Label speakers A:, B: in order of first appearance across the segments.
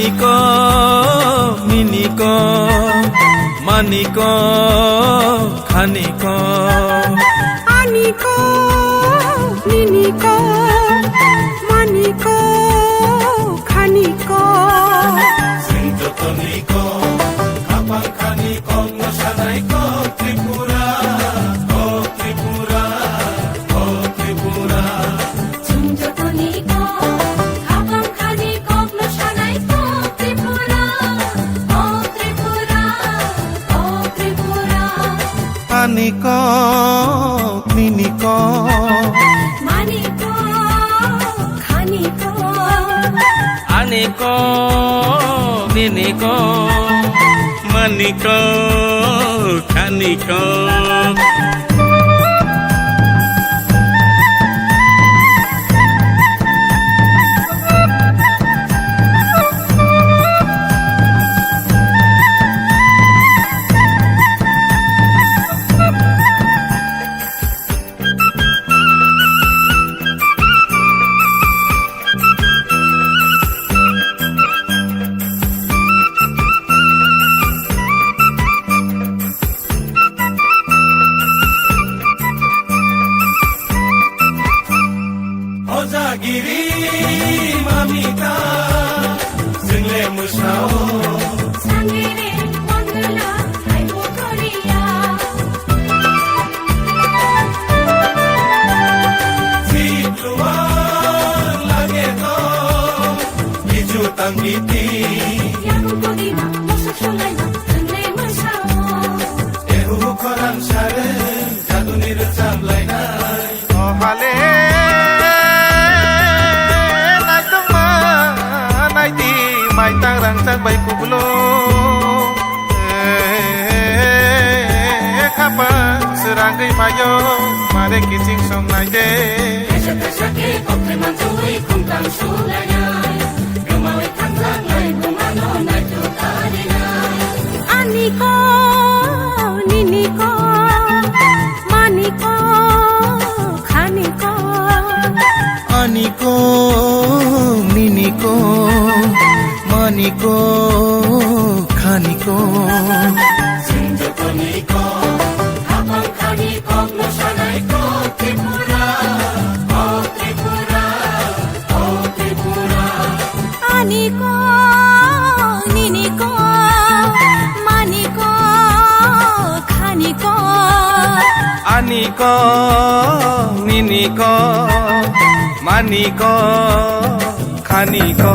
A: মানিক মিনিক মানিক খানিক
B: আনিক মিনিক মানিক খানিক
A: সিংযতনিক খাপাং খানিক মশানাইক ত্রিপুরা ও ত্রিপুরা ও ত্রিপুরা
B: সিংযতনিক খাপাং খানিক মশানাইক ত্রিপুরা ও ত্রিপুরা ও ত্রিপুরা
A: আনিক মিনিক
B: মানিক খানিক
A: আনিক মিনিক মানিক খানিক Ozagiri mamita single musao
B: sangire wangla hai bokoriya
A: Situwa lage to biju tangiti
B: yang kodina mosak solai single musao
A: ehu koran sare jadunir chamlai nai ohale mai tang rang sang bai kublo khapa serang gai mayo mare kicing som nai de
B: Esa pesa ke kopre manjui kum tang sulaya Gamawai kanjang lai bumano nai tu tarina Aniko niniko maniko khaniko
A: aniko miniko maniko khaniko
B: Sinjotoniko Kapang khaniko Mosanaiko Tripura Oh Tripura Oh Tripura Aniko niniko maniko khaniko
A: aniko miniko maniko khaniko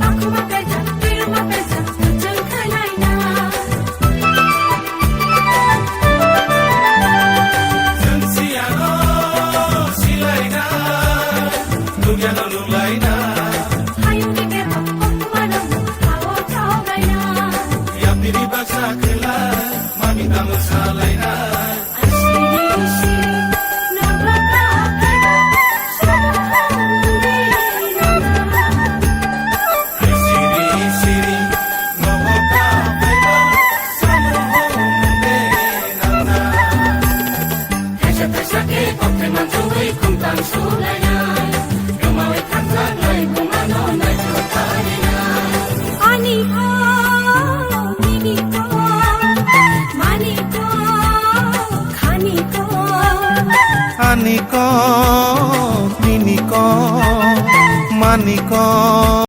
B: Aku mapelja, piru mapelja, jeng kalaina Hayu di kepo, aku madam, kawo cao gaina Asiri siri, nablaka kena Sabahandi Hesa pesa ke kopre manjui kum tang sulaya Gamawai kanjang lai bumano nai tu tarina Aniko miniko maniko khaniko
A: aniko miniko maniko